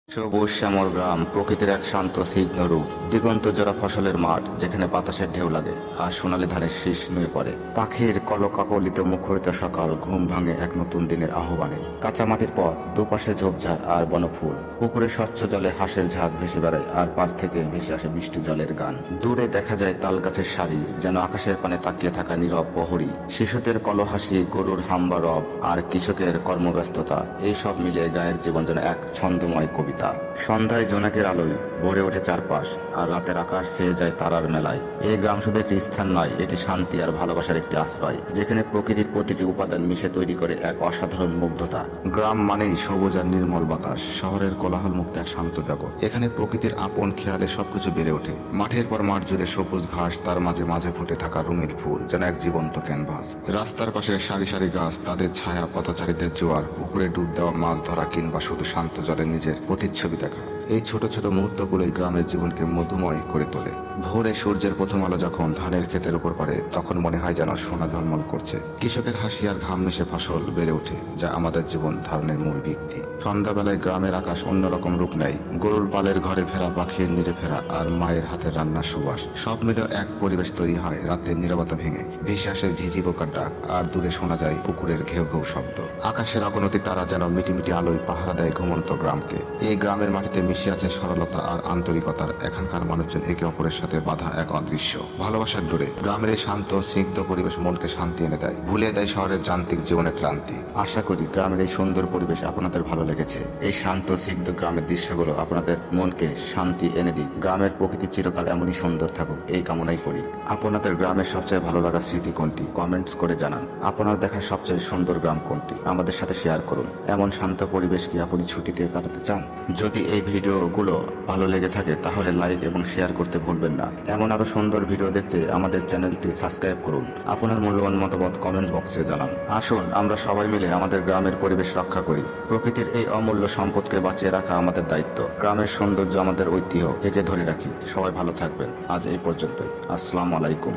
সবুজ শ্যামল গ্রাম প্রকৃতির এক শান্ত স্নিগ্ধ রূপ। দিগন্ত জোড়া ফসলের মাঠ, যেখানে বাতাসের ঢেউ লাগে আর সোনালী ধানের শীষ নুয়ে পড়ে। পাখির কলকাকলিতে মুখরিত সকাল ঘুম ভাঙে এক নতুন দিনের আহ্বানে। কাঁচা মাটির পথ, দুপাশে ঝোপঝাড় আর বনফুল। পুকুরে স্বচ্ছ জলে হাঁসের ঝাঁক ভেসে বেড়ায় আর পার থেকে ভেসে আসে মিষ্টি জলের গান। দূরে দেখা যায় তাল গাছের সারি, যেন আকাশের পানে তাকিয়ে থাকা নীরব প্রহরী। শিশুদের কলহাসি, গরুর হাম্বা রব আর কৃষকের কর্মব্যস্ততা, এই সব মিলিয়ে গায়ের জীবন যেন এক ছন্দময় কবিতা। সন্ধ্যায় জোনাকের আলোয় ভরে ওঠে চারপাশ, আর রাতের আকাশ ছেয়ে যায় তারার মেলায়। এই গ্রাম শুধু একটি স্থান নয়, এটি শান্তি আর ভালোবাসার একটি আশ্রয়, যেখানে প্রকৃতির প্রতিটি উপাদান মিশে তৈরি করে এক অসাধারণ মুগ্ধতা। গ্রাম মানেই সবুজ আর নির্মল বাতাস, শহরের কোলাহল মুক্ত এক শান্ত জগৎ। এখানে প্রকৃতির আপন খেয়ালে সবকিছু বেড়ে ওঠে। মাঠের পর মাঠ জুড়ে সবুজ ঘাস, তার মাঝে মাঝে ফুটে থাকা রঙিন ফুল যেন এক জীবন্ত ক্যানভাস। রাস্তার পাশে সারি সারি গাছ, তাদের ছায়া, পথচারীদের জোয়ার, পুকুরে ডুব দেওয়া মাছ ধরা কিংবা শুধু শান্ত জলে নিজের প্রতিচ্ছবি দেখা, এই ছোট ছোট মুহূর্তগুলোই গ্রামের জীবনকে মধুময় করে তোলে। ভোরে সূর্যের প্রথম আলো যখন ধানের ক্ষেতের উপর পড়ে, তখন মনে হয় যেন সোনা ঝলমল করছে। কৃষকের হাসি আর ঘাম মিশে ফসল বেড়ে ওঠে, যা আমাদের জীবন ধারণের মূল ভিত্তি। সন্ধ্যাবেলায় গ্রামের আকাশ অন্যরকম রূপ নেয়। গরুর পালের ঘরে ফেরা, পাখির নিরে ফেরা আর মায়ের হাতের রান্নার সুবাস, সব মিলে এক পরিবেশ তৈরি হয়। রাতের নীরবতা ভেঙে ভেসে আসে ঝিঝি পোকার ডাক, আর দূরে শোনা যায় পুকুরের ঘেউ ঘেউ শব্দ। আকাশের অগণতি তারা যেন মিটিমিটি আলোয় পাহারা দেয় ঘুমন্ত গ্রামকে। এই গ্রামের মাটিতে মিশে আছে সরলতা আর আন্তরিকতার। এখানকার মানুষজন একে অপরের সাথে বাঁধা এক অদৃশ্য ভালোবাসার ডোরে। গ্রামের এই শান্ত স্নিগ্ধ পরিবেশ মনকে শান্তি এনে দেয়, ভুলিয়ে দেয় শহরের যান্ত্রিক জীবনের ক্লান্তি। আশা করি গ্রামের এই সুন্দর পরিবেশ আপনাদের ভালো লেগেছে। এই শান্ত স্নিগ্ধ গ্রামের দৃশ্যগুলো আপনাদের মনকে শান্তি এনে দিক। গ্রামের প্রকৃতি চিরকাল এমনই সুন্দর থাকুক, এই কামনাই করি। আপনাদের গ্রামের সবচেয়ে ভালো লাগা স্মৃতি কোনটি, কমেন্টস করে জানান। আপনার দেখা সবচেয়ে সুন্দর গ্রাম কোনটি, আমাদের সাথে শেয়ার করুন। এমন শান্ত পরিবেশ কি আপনি ছুটিতে কাটাতে চান? যদি এই ভিডিওগুলো ভালো লেগে থাকে, তাহলে লাইক এবং শেয়ার করতে ভুলবেন না। এমন আরো সুন্দর ভিডিও দেখতে আমাদের চ্যানেলটি সাবস্ক্রাইব করুন। আপনার মূল্যবান মতামত কমেন্ট বক্সে জানান। আসুন আমরা সবাই মিলে আমাদের গ্রামের পরিবেশ রক্ষা করি। প্রকৃতির এই অমূল্য সম্পদকে বাঁচিয়ে রাখা আমাদের দায়িত্ব। গ্রামের সৌন্দর্য আমাদের ঐতিহ্য, একে ধরে রাখি। সবাই ভালো থাকবেন। আজ এই পর্যন্তই। আসসালামু আলাইকুম।